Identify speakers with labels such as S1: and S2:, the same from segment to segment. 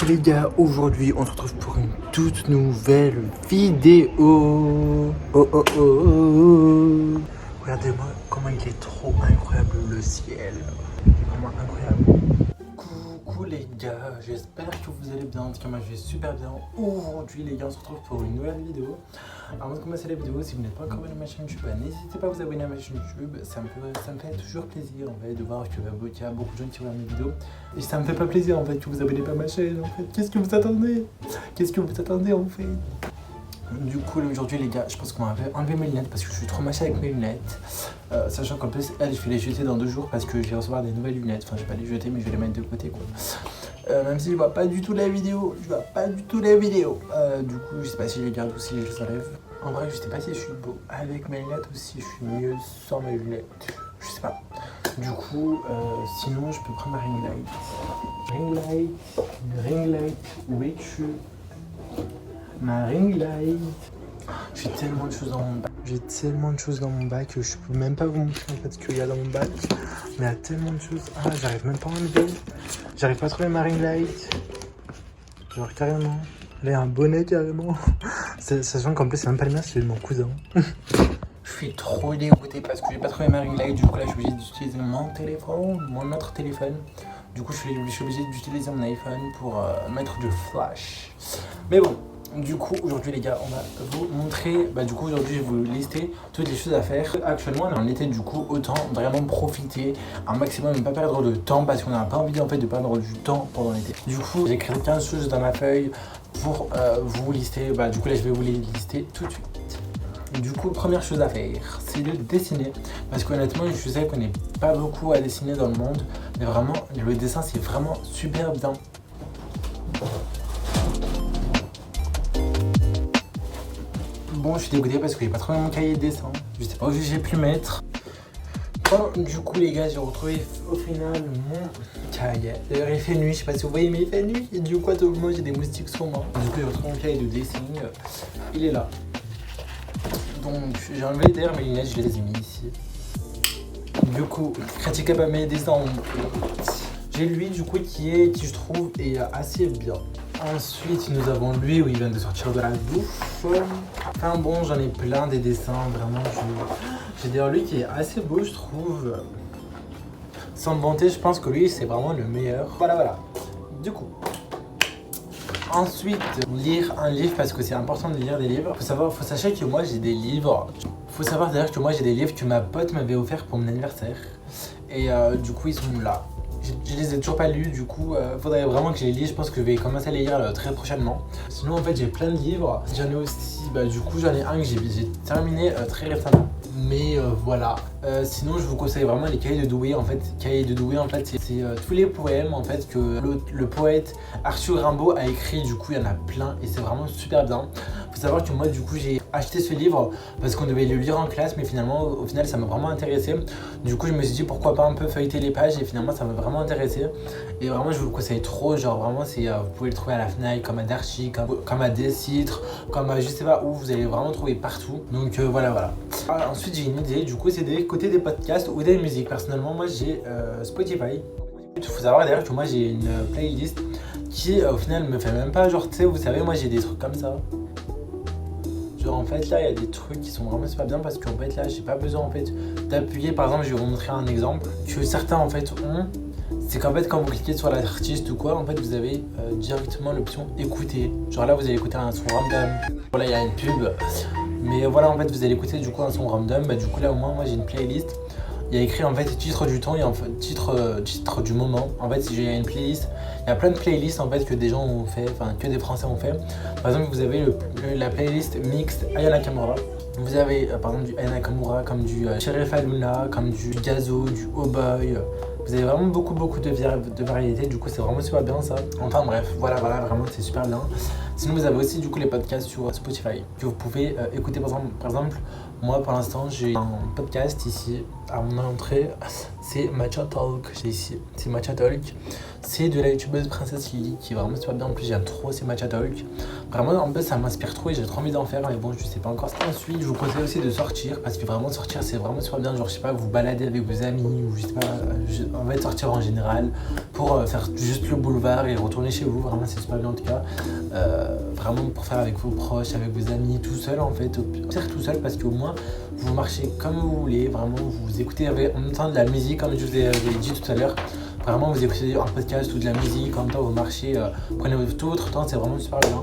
S1: coup les gars, aujourd'hui on se retrouve pour une toute nouvelle vidéo. Oh oh oh oh. Regardez-moi comment il est trop incroyable le ciel. Il est vraiment incroyable. Coucou les gars, j'espère que vous allez bien. En tout cas moi je vais super bien. Aujourd'hui les gars, on se retrouve pour une nouvelle vidéo. Avant de commencer la vidéo, si vous n'êtes pas encore abonné à ma chaîne YouTube, n'hésitez pas à vous abonner à ma chaîne YouTube. Ça me fait toujours plaisir en fait de voir qu'il y a beaucoup de gens qui regardent mes vidéos. Et ça me fait pas plaisir en fait que vous abonnez pas à ma chaîne en fait. Qu'est-ce que vous attendez? Qu'est-ce que vous attendez en fait? Du coup aujourd'hui les gars, je pense qu'on va enlever mes lunettes parce que je suis trop mâché avec mes lunettes. Sachant qu'en plus elles, je vais les jeter dans 2 jours parce que je vais recevoir des nouvelles lunettes. Enfin je vais pas les jeter mais je vais les mettre de côté quoi. Même si je vois pas du tout la vidéo, du coup je sais pas si je les garde ou si je les enlève. En vrai je sais pas si je suis beau avec mes lunettes ou si je suis mieux sans mes lunettes. Je sais pas. Du coup sinon je peux prendre ma ring light. Ring light, où es-tu? Ma ring light. J'ai tellement de choses dans mon bac. Que je peux même pas vous montrer en fait ce qu'il y a dans mon bac. Mais il y a tellement de choses. Ah, j'arrive même pas à enlever. J'arrive pas à trouver ma ring light. Genre carrément. Là, il y a un bonnet carrément. Sachant qu'en plus, c'est même pas le mien, c'est de mon cousin. Je suis trop dégoûté parce que j'ai pas trouvé ma ring light. Du coup, là, je suis obligé d'utiliser mon téléphone, mon autre téléphone. Du coup, je suis obligé d'utiliser mon iPhone pour mettre du flash. Mais bon. Du coup, aujourd'hui les gars, on va vous montrer, du coup aujourd'hui je vais vous lister toutes les choses à faire. Actuellement on est en été, du coup autant vraiment profiter un maximum, ne pas perdre de temps parce qu'on n'a pas envie en fait de perdre du temps pendant l'été. Du coup j'ai écrit 15 choses dans ma feuille pour vous lister, du coup là je vais vous les lister tout de suite. Du coup première chose à faire, c'est de dessiner parce qu'honnêtement je sais qu'on n'est pas beaucoup à dessiner dans le monde, mais vraiment le dessin c'est vraiment super bien. Bon, je suis dégoûté parce que j'ai pas trouvé mon cahier de dessin. Je sais pas où j'ai pu le mettre. Bon, du coup, les gars, j'ai retrouvé au final mon cahier. D'ailleurs, il fait nuit. Je sais pas si vous voyez, mais il fait nuit. Et du coup, à tout moment, j'ai des moustiques sur moi. Du coup, j'ai retrouvé mon cahier de dessin. Il est là. Donc, j'ai enlevé d'ailleurs mes lunettes. Je les ai mis ici. Du coup, critiquez pas mes dessins. J'ai lui, du coup, qui je trouve est assez bien. Ensuite, nous avons lui où il vient de sortir de la douche. Enfin bon, j'en ai plein des dessins, vraiment. J'ai d'ailleurs lui qui est assez beau, je trouve. Sans me vanter, je pense que lui, c'est vraiment le meilleur. Voilà. Du coup. Ensuite, lire un livre parce que c'est important de lire des livres. Faut sachez que moi, j'ai des livres. Faut savoir d'ailleurs que moi, j'ai des livres que ma pote m'avait offert pour mon anniversaire. Et du coup, ils sont là. Je les ai toujours pas lus, du coup faudrait vraiment que je les lise. Je pense que je vais commencer à les lire très prochainement. Sinon en fait j'ai plein de livres. J'en ai aussi, du coup j'en ai un que j'ai terminé très récemment. Mais voilà. Sinon je vous conseille vraiment les cahiers de Doué. En fait, c'est tous les poèmes en fait que le poète Arthur Rimbaud a écrit. Du coup il y en a plein et c'est vraiment super bien. Faut savoir que moi du coup j'ai acheté ce livre parce qu'on devait le lire en classe, mais finalement au final ça m'a vraiment intéressé. Du coup je me suis dit pourquoi pas un peu feuilleter les pages et finalement ça m'a vraiment intéressé. Et vraiment je vous le conseille trop, genre vraiment c'est vous pouvez le trouver à la Fnac, comme à Darchi, comme à Décitre, comme à je sais pas où, vous allez vraiment trouver partout. Donc voilà. Ensuite j'ai une idée, du coup c'est des côtés des podcasts ou des musiques. Personnellement moi j'ai Spotify. Il faut savoir d'ailleurs que moi j'ai une playlist qui au final me fait même pas genre, tu sais, vous savez, moi j'ai des trucs comme ça. Genre en fait là il y a des trucs qui sont vraiment super bien parce qu'en fait là j'ai pas besoin en fait d'appuyer. Par exemple je vais vous montrer un exemple que certains en fait ont. C'est qu'en fait quand vous cliquez sur l'artiste ou quoi, en fait vous avez directement l'option écouter. Genre là vous allez écouter un son random. Voilà, il y a une pub. Mais voilà, en fait vous allez écouter du coup un son random. Du coup là au moins moi j'ai une playlist. Il y a écrit en fait titre du temps et en fait titre du moment. En fait si j'ai une playlist, il y a plein de playlists en fait que des gens ont fait, enfin que des Français ont fait. Par exemple vous avez la playlist mixte Aya Nakamura. Vous avez par exemple du Aya Nakamura, comme du Sheriff Aluna, comme du Gazo, du Oh Boy. Vous avez vraiment beaucoup de variétés, du coup c'est vraiment super bien ça. Enfin bref, voilà, vraiment c'est super bien. Sinon vous avez aussi du coup les podcasts sur Spotify que vous pouvez écouter. Par exemple, moi pour l'instant j'ai un podcast ici à mon entrée, c'est Matcha Talk. J'ai ici, c'est Matcha Talk. C'est de la youtubeuse Princesse Lily qui est vraiment super bien. En plus, j'aime trop ces Matcha Talk. Vraiment, en plus, ça m'inspire trop et j'ai trop envie d'en faire. Mais bon, je sais pas encore. Ensuite, je vous conseille aussi de sortir parce que vraiment, sortir, c'est vraiment super bien. Genre, je sais pas, vous balader avec vos amis ou je sais pas, en fait, sortir en général pour faire juste le boulevard et retourner chez vous. Vraiment, c'est super bien en tout cas. Vraiment, pour faire avec vos proches, avec vos amis, tout seul en fait. Faire tout seul parce qu'au moins, vous marchez comme vous voulez. Vraiment, vous écoutez en même temps de la musique, comme je vous ai dit tout à l'heure. Vraiment, vous écoutez un podcast ou de la musique, en même temps vous marchez, prenez tout votre temps, c'est vraiment super bien.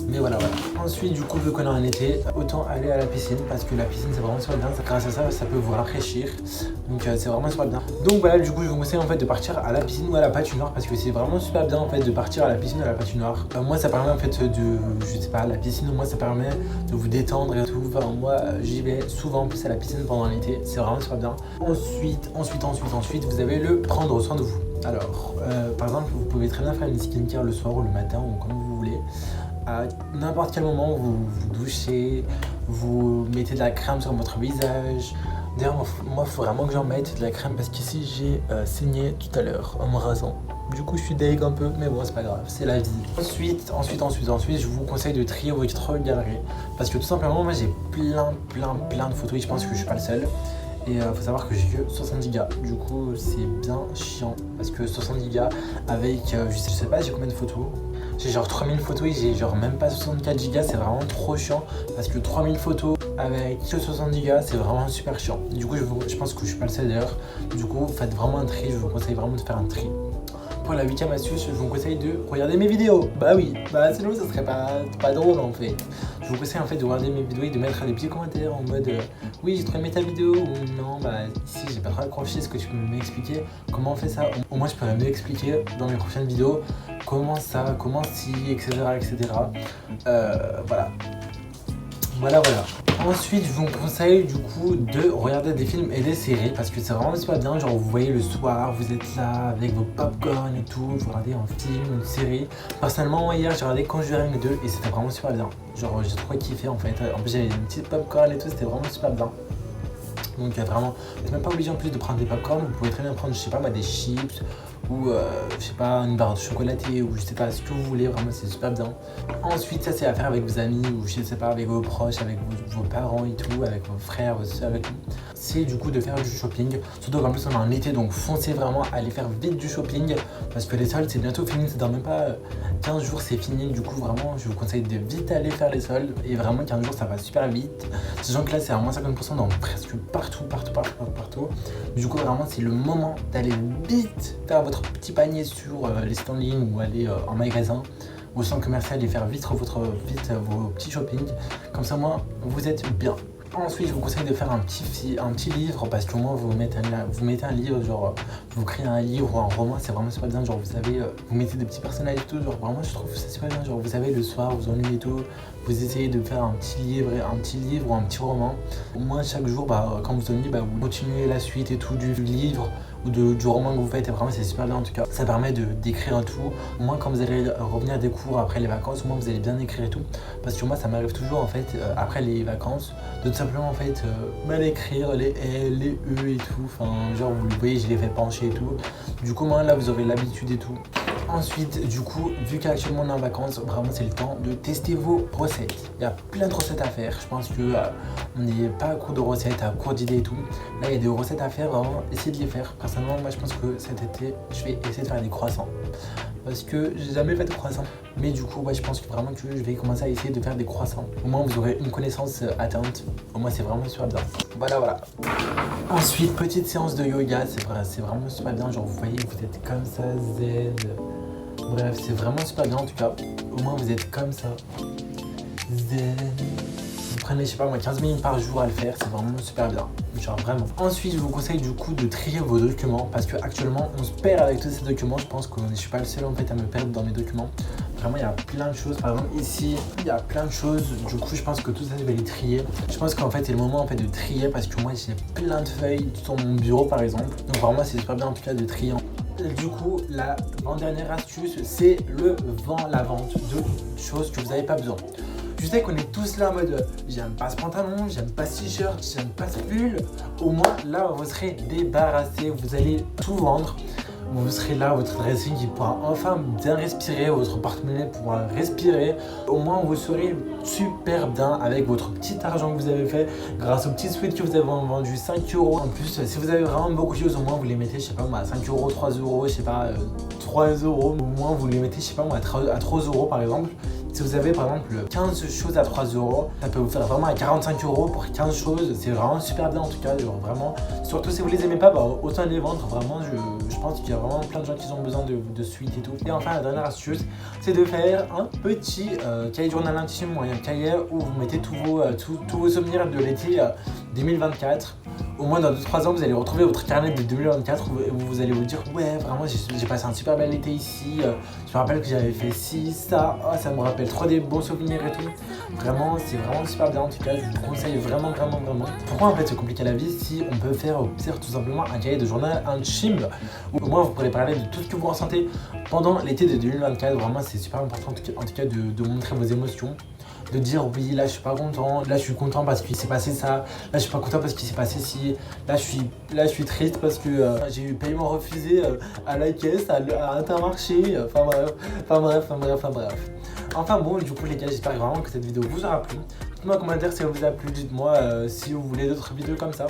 S1: Mais voilà. Ensuite, du coup, vu qu'on est en été, autant aller à la piscine parce que la piscine c'est vraiment super bien. Grâce à ça, ça peut vous rafraîchir. Donc c'est vraiment super bien. Donc voilà, du coup, je vous conseille en fait de partir à la piscine ou à la patinoire parce que c'est vraiment super bien en fait de partir à la piscine ou à la patinoire. Moi, ça permet en fait je sais pas, la piscine, moi ça permet de vous détendre et tout. Enfin, moi, j'y vais souvent en plus à la piscine pendant l'été. C'est vraiment super bien. Ensuite, vous avez le prendre soin de vous. Alors, par exemple, vous pouvez très bien faire une skincare le soir ou le matin ou comme vous voulez. À n'importe quel moment, vous douchez, vous mettez de la crème sur votre visage. D'ailleurs, moi, il faut vraiment que j'en mette de la crème parce qu'ici, j'ai saigné tout à l'heure en me rasant. Du coup, je suis deg un peu, mais bon, c'est pas grave, c'est la vie. Ensuite, je vous conseille de trier votre galerie. Parce que tout simplement, moi, j'ai plein de photos et je pense que je suis pas le seul. Et faut savoir que j'ai que 70 Go. Du coup, c'est bien chiant. Parce que 70 Go avec, je sais pas, j'ai combien de photos. J'ai genre 3000 photos et j'ai genre même pas 64 Go, c'est vraiment trop chiant parce que 3000 photos avec que 70 Go, c'est vraiment super chiant. Du coup, je pense que je suis pas le seul d'ailleurs. Du coup, faites vraiment un tri, je vous conseille vraiment de faire un tri. Pour la 8ème astuce, je vous conseille de regarder mes vidéos. Bah oui, sinon ça serait pas drôle en fait. Je vous conseille en fait de regarder mes vidéos et de mettre des petits commentaires en mode oui, j'ai trop aimé ta vidéo ou non, ici j'ai pas trop accroché, est-ce que tu peux m'expliquer comment on fait ça? Au moins je pourrais mieux expliquer dans mes prochaines vidéos comment ça, comment si, etc. Voilà. Ensuite, je vous conseille du coup de regarder des films et des séries parce que c'est vraiment super bien. Genre, vous voyez le soir, vous êtes là avec vos popcorn et tout, vous regardez un film, une série. Personnellement, moi hier, j'ai regardé Conjuring 2 et c'était vraiment super bien. Genre, j'ai trop kiffé en fait. En plus, j'avais une petite popcorn et tout, c'était vraiment super bien. Donc vraiment, vous n'êtes même pas obligé en plus de prendre des popcorn, vous pouvez très bien prendre, je sais pas moi, des chips ou je sais pas, une barre de chocolatée ou je sais pas ce que vous voulez, vraiment c'est super bien. Ensuite, ça c'est à faire avec vos amis ou je sais pas, avec vos proches, avec vos parents et tout, avec vos frères, vos soeurs et tout. C'est du coup de faire du shopping, surtout qu'en plus on est en été, donc foncez vraiment, allez faire vite du shopping parce que les soldes c'est bientôt fini, c'est dans même pas 15 jours c'est fini. Du coup vraiment je vous conseille de vite aller faire les soldes et vraiment 15 jours ça va super vite. Sachant que là c'est à moins 50% dans presque partout. Du coup vraiment c'est le moment d'aller vite faire votre petit panier sur les sites en ligne ou aller en magasin au centre commercial et faire vite vos petits shopping. Comme ça moi vous êtes bien. Ensuite, je vous conseille de faire un petit livre parce qu'au moins vous mettez un livre, genre vous créez un livre ou un roman, c'est vraiment super bien. Genre vous savez, vous mettez des petits personnages et tout, genre vraiment je trouve ça super bien. Genre vous savez, le soir vous ennuyez et tout, vous essayez de faire un petit livre ou un petit roman. Au moins chaque jour, quand vous ennuyez, vous continuez la suite et tout du livre ou du roman que vous faites et vraiment c'est super bien en tout cas. Ça permet d'écrire tout. Au moins quand vous allez revenir des cours après les vacances, au moins vous allez bien écrire et tout. Parce que moi ça m'arrive toujours en fait après les vacances de tout simplement en fait mal écrire les L, les E et tout. Enfin genre vous le voyez, je les fais pencher et tout. Du coup moi là vous aurez l'habitude et tout. Ensuite, du coup, vu qu'actuellement on est en vacances, vraiment c'est le temps de tester vos recettes. Il y a plein de recettes à faire. Je pense que on n'est pas à court de recettes, à court d'idées et tout. Là, il y a des recettes à faire, vraiment, essayez de les faire. Personnellement, moi je pense que cet été, je vais essayer de faire des croissants. Parce que j'ai jamais fait de croissants. Mais du coup, je pense que vraiment que je vais commencer à essayer de faire des croissants. Au moins, vous aurez une connaissance atteinte. Au moins, c'est vraiment super bien. Voilà. Ensuite, petite séance de yoga. C'est vraiment super bien. Genre, vous voyez, vous êtes comme ça, zen. Bref, c'est vraiment super bien en tout cas. Au moins, vous êtes comme ça, zen. Vous prenez, je sais pas moi, 15 minutes par jour à le faire. C'est vraiment super bien. Genre vraiment. Ensuite, je vous conseille du coup de trier vos documents parce que actuellement on se perd avec tous ces documents. Je pense que je suis pas le seul en fait à me perdre dans mes documents. Vraiment, il y a plein de choses. Par exemple, ici, il y a plein de choses. Du coup, je pense que tout ça, je vais les trier. Je pense qu'en fait, c'est le moment en fait de trier parce que moi, j'ai plein de feuilles sur mon bureau par exemple. Donc vraiment, c'est super bien en tout cas de trier. Du coup, la dernière astuce, c'est la vente de choses que vous n'avez pas besoin. Je sais qu'on est tous là en mode j'aime pas ce pantalon, j'aime pas ce t-shirt, j'aime pas ce pull. Au moins là vous serez débarrassé, vous allez tout vendre. Vous serez là, votre dressing qui pourra enfin bien respirer, votre porte-monnaie pourra respirer. Au moins vous serez super bien avec votre petit argent que vous avez fait grâce au petit sweat que vous avez vendu 5 €. En plus, si vous avez vraiment beaucoup de choses, au moins vous les mettez, je sais pas moi, à 5 €, 3 €, je sais pas, 3 €. Au moins vous les mettez, je sais pas moi, à 3 € par exemple. Si vous avez par exemple 15 choses à 3 €, ça peut vous faire vraiment à 45 € pour 15 choses. C'est vraiment super bien en tout cas, genre vraiment. Surtout si vous les aimez pas, bah, autant les vendre. Vraiment, je pense qu'il y a vraiment plein de gens qui ont besoin de suite et tout. Et enfin, la dernière astuce, c'est de faire un petit cahier journal intime ou un cahier où vous mettez tous vos souvenirs de l'été 2024. Au moins dans 2-3 ans, vous allez retrouver votre carnet de 2024 où vous allez vous dire ouais, vraiment, j'ai passé un super bel été ici. Je me rappelle que j'avais fait ci, ça. Oh, ça me rappelle trop des bons souvenirs et tout. Vraiment, c'est vraiment super bien en tout cas. Je vous conseille vraiment. Pourquoi en fait se compliquer la vie si on peut faire au pire tout simplement un cahier de journal intime où au moins vous pourrez parler de tout ce que vous ressentez pendant l'été de 2024. Vraiment, c'est super important en tout cas de montrer vos émotions. De dire oui, là je suis pas content, là je suis content parce qu'il s'est passé ça, là je suis pas content parce qu'il s'est passé ci, là je suis triste parce que j'ai eu paiement refusé à la caisse, à Intermarché, enfin bref. Enfin bon, du coup les gars, j'espère vraiment que cette vidéo vous aura plu. Dites-moi en commentaire si elle vous a plu, dites-moi si vous voulez d'autres vidéos comme ça.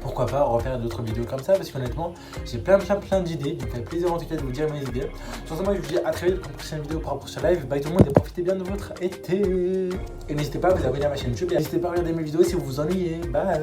S1: Pourquoi pas refaire d'autres vidéos comme ça, parce qu'honnêtement j'ai plein d'idées, il me fait plaisir en tout cas de vous dire mes idées. Sur ce, moi je vous dis à très vite pour une prochaine vidéo, pour un prochain live. Bye tout le monde et profitez bien de votre été. Et n'hésitez pas à vous abonner à ma chaîne YouTube, et n'hésitez pas à regarder mes vidéos si vous vous ennuyez. Bye.